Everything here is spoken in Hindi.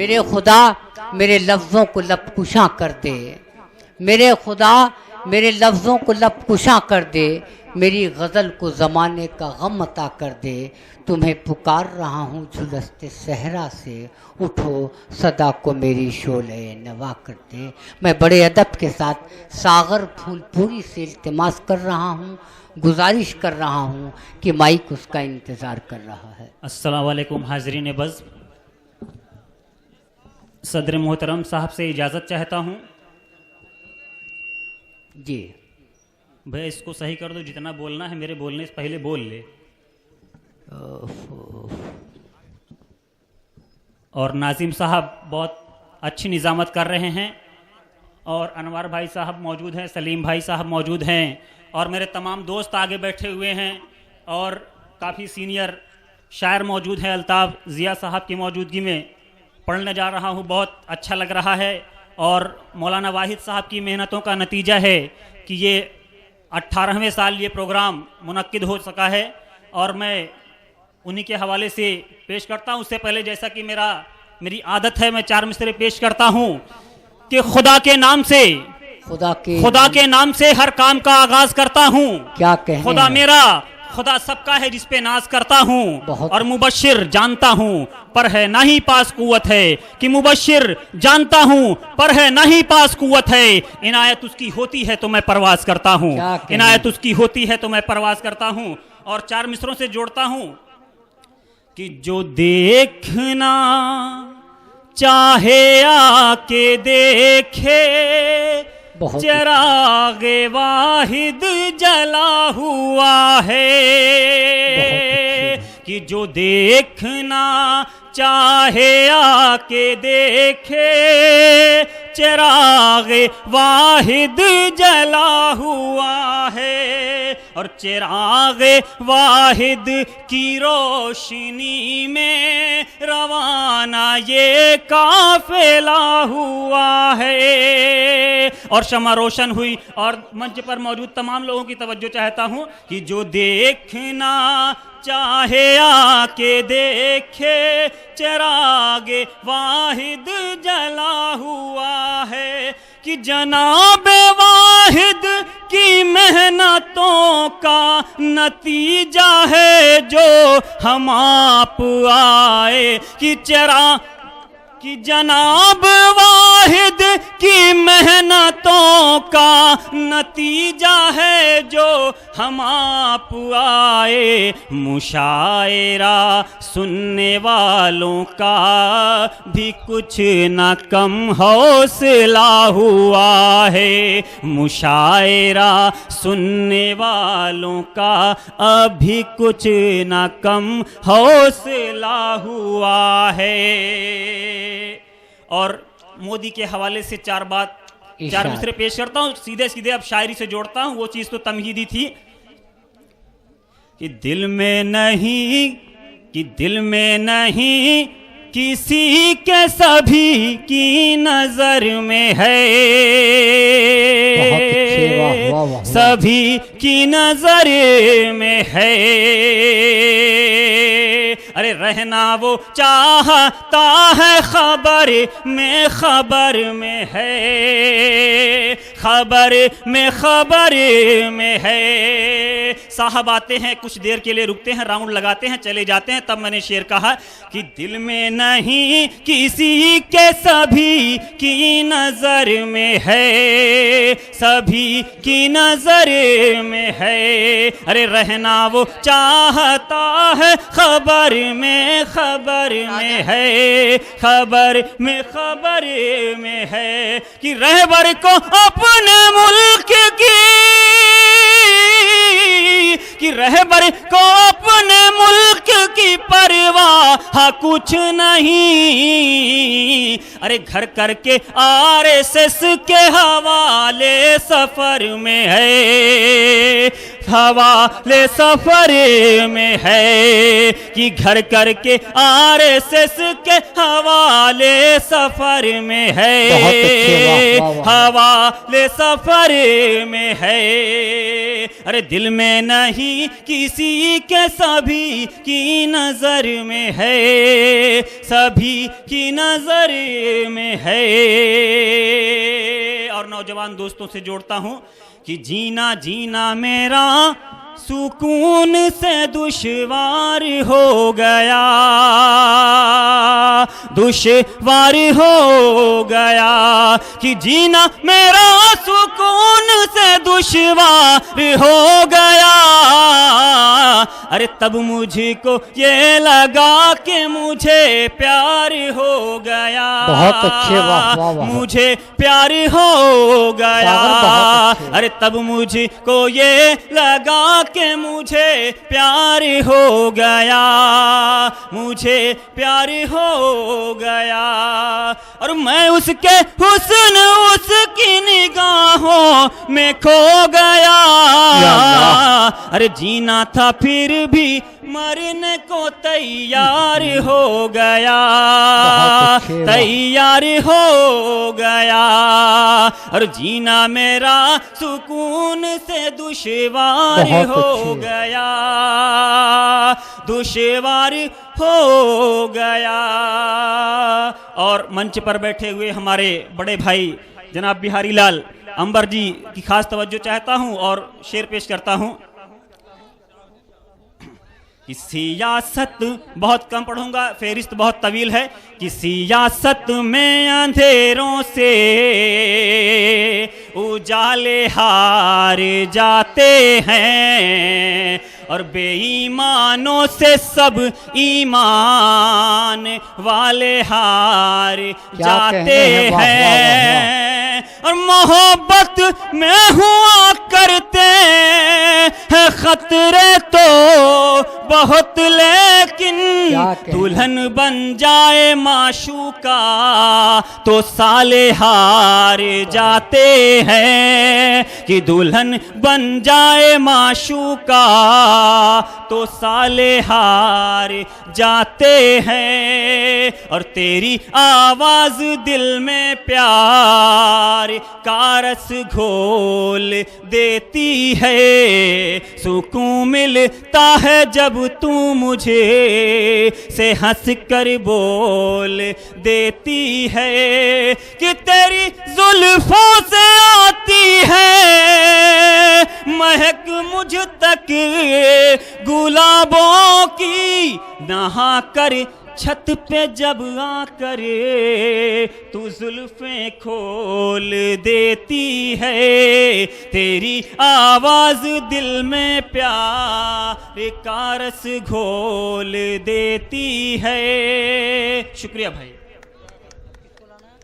मेरे खुदा मेरे लफ्ज़ों को लबकुशा कर दे, मेरे खुदा मेरे लफ्ज़ों को लबकुशा कर दे, मेरी गज़ल को ज़माने का गम अता कर दे। तुम्हें पुकार रहा हूँ झुलसते सहरा से, उठो सदा को मेरी शोले नवा कर दे। मैं बड़े अदब के साथ सागर फूलपुरी से इल्तिमास कर रहा हूँ, गुजारिश कर रहा हूँ कि माइक उसका इंतज़ार कर रहा है। अस्सलाम वालेकुम हाज़रीन बज़, सदर मोहतरम साहब से इजाज़त चाहता हूँ। जी भैया इसको सही कर दो, जितना बोलना है मेरे बोलने से पहले बोल ले। और नाजिम साहब बहुत अच्छी निज़ामत कर रहे हैं, और अनवर भाई साहब मौजूद हैं, सलीम भाई साहब मौजूद हैं, और मेरे तमाम दोस्त आगे बैठे हुए हैं, और काफ़ी सीनियर शायर मौजूद हैं। अल्ताफ़ ज़िया साहब की मौजूदगी में पढ़ने जा रहा हूँ, बहुत अच्छा लग रहा है। और मौलाना वाहिद साहब की मेहनतों का नतीजा है कि ये 18वें साल ये प्रोग्राम मुनक्किद हो सका है, और मैं उन्हीं के हवाले से पेश करता हूँ। उससे पहले जैसा कि मेरी आदत है, मैं 4 मिसरे पेश करता हूँ कि खुदा के नाम से, खुदा के नाम से हर काम का आगाज करता हूँ। क्या कहने खुदा मेरा, खुदा सबका है जिस पे नाज करता हूँ। और मुबश्शिर जानता हूँ पर है ना ही पास कुव्वत है, कि मुबश्शिर जानता हूँ पर है ना ही पास कुव्वत है। इनायत उसकी होती है तो मैं परवाज करता हूँ, इनायत उसकी होती है तो मैं परवाज करता हूँ। और 4 मिसरों से जोड़ता हूँ कि जो देखना चाहे आके देखे, चिरागे वाहिद जला हुआ है। कि जो देखना चाहे आके देखे, चिरागे वाहिद जला हुआ है। और चिरागे वाहिद की रोशनी में रवाना ये काफिला हुआ है। और शमा रोशन हुई। और मंच पर मौजूद तमाम लोगों की तवज्जो चाहता हूँ कि जो देखना चाहे आके देखे, चिरागे वाहिद जला हुआ है। कि जनाब वाहिद की मेहनतों का नतीजा है जो हम आप आए। कि जनाब वाहिद की मेहनतों का नतीजा है जो हम आप आए। मुशायरा सुनने वालों का भी कुछ न कम हौसला हुआ है। मुशायरा सुनने वालों का अभी कुछ न कम हौसला हुआ है। और मोदी के हवाले से 4 मिसरे पेश करता हूँ, सीधे सीधे अब शायरी से जोड़ता हूँ। वो चीज तो तमहीदी थी कि दिल में नहीं किसी के सभी की नजर में है। सभी की नजर में है। अरे रहना वो चाहता है खबर में है। खबर में है। साहब आते हैं, कुछ देर के लिए रुकते हैं, राउंड लगाते हैं, चले जाते हैं। तब मैंने शेर कहा कि दिल में नहीं किसी के सभी की नजर में है। सभी की नजर में है। अरे रहना वो चाहता है खबर में है। खबर में है। कि रहबर को अपने मुल्क की, कि रहबर को अपने मुल्क की परवाह कुछ नहीं। अरे घर करके RSS के हवाले सफर में है। हवाले सफर में है, कि घर करके आरएसएस के हवाले सफर में है, हवाले सफर में है। अरे दिल में नहीं किसी के, सभी की नजर में है, सभी की नजर में है। और नौजवान दोस्तों से जोड़ता हूं कि जीना जीना मेरा सुकून से दुश्वार हो गया, दुश्वार हो गया, कि जीना मेरा सुकून से दुश्वार हो गया। अरे तब मुझको ये लगा कि मुझे प्यार हो गया, बहुत अच्छे, वाह वाह वाह, मुझे प्यार हो गया। अरे तब मुझको ये लगा कि मुझे प्यार हो गया, मुझे प्यार हो गया। और मैं उसके हुस्न उसकी निगाहों में खो गया। अरे जीना था फिर भी मरने को तैयार हो गया, तैयार हो गया। और जीना मेरा सुकून से दुश्वार हो गया, दुश्वार हो गया। और मंच पर बैठे हुए हमारे बड़े भाई जनाब बिहारी लाल अंबर जी की खास तवज्जो चाहता हूं और शेर पेश करता हूं कि सियासत बहुत कम पढ़ूंगा, फेरिस्त बहुत तवील है, कि सियासत में अंधेरों से उजाले हार जाते हैं, और बेईमानों से सब ईमान वाले हार जाते हैं। और मोहब्बत में हुआ करते हैं खतरे तो बहुत, लेकिन दुल्हन बन जाए माशूका तो साले हार जाते हैं, कि दुल्हन बन जाए माशूका तो साले हार जाते हैं। और तेरी आवाज दिल में प्यार का रस घोल देती है, सुकून मिलता है जब तू मुझे से हंस कर बोल देती है, कि तेरी जुल्फों से आती है महक मुझ तक गुलाबों की, नहा कर छत पे जब आकर तू जुल्फें खोल देती है, तेरी आवाज दिल में प्यार का रस घोल देती है। शुक्रिया भाई।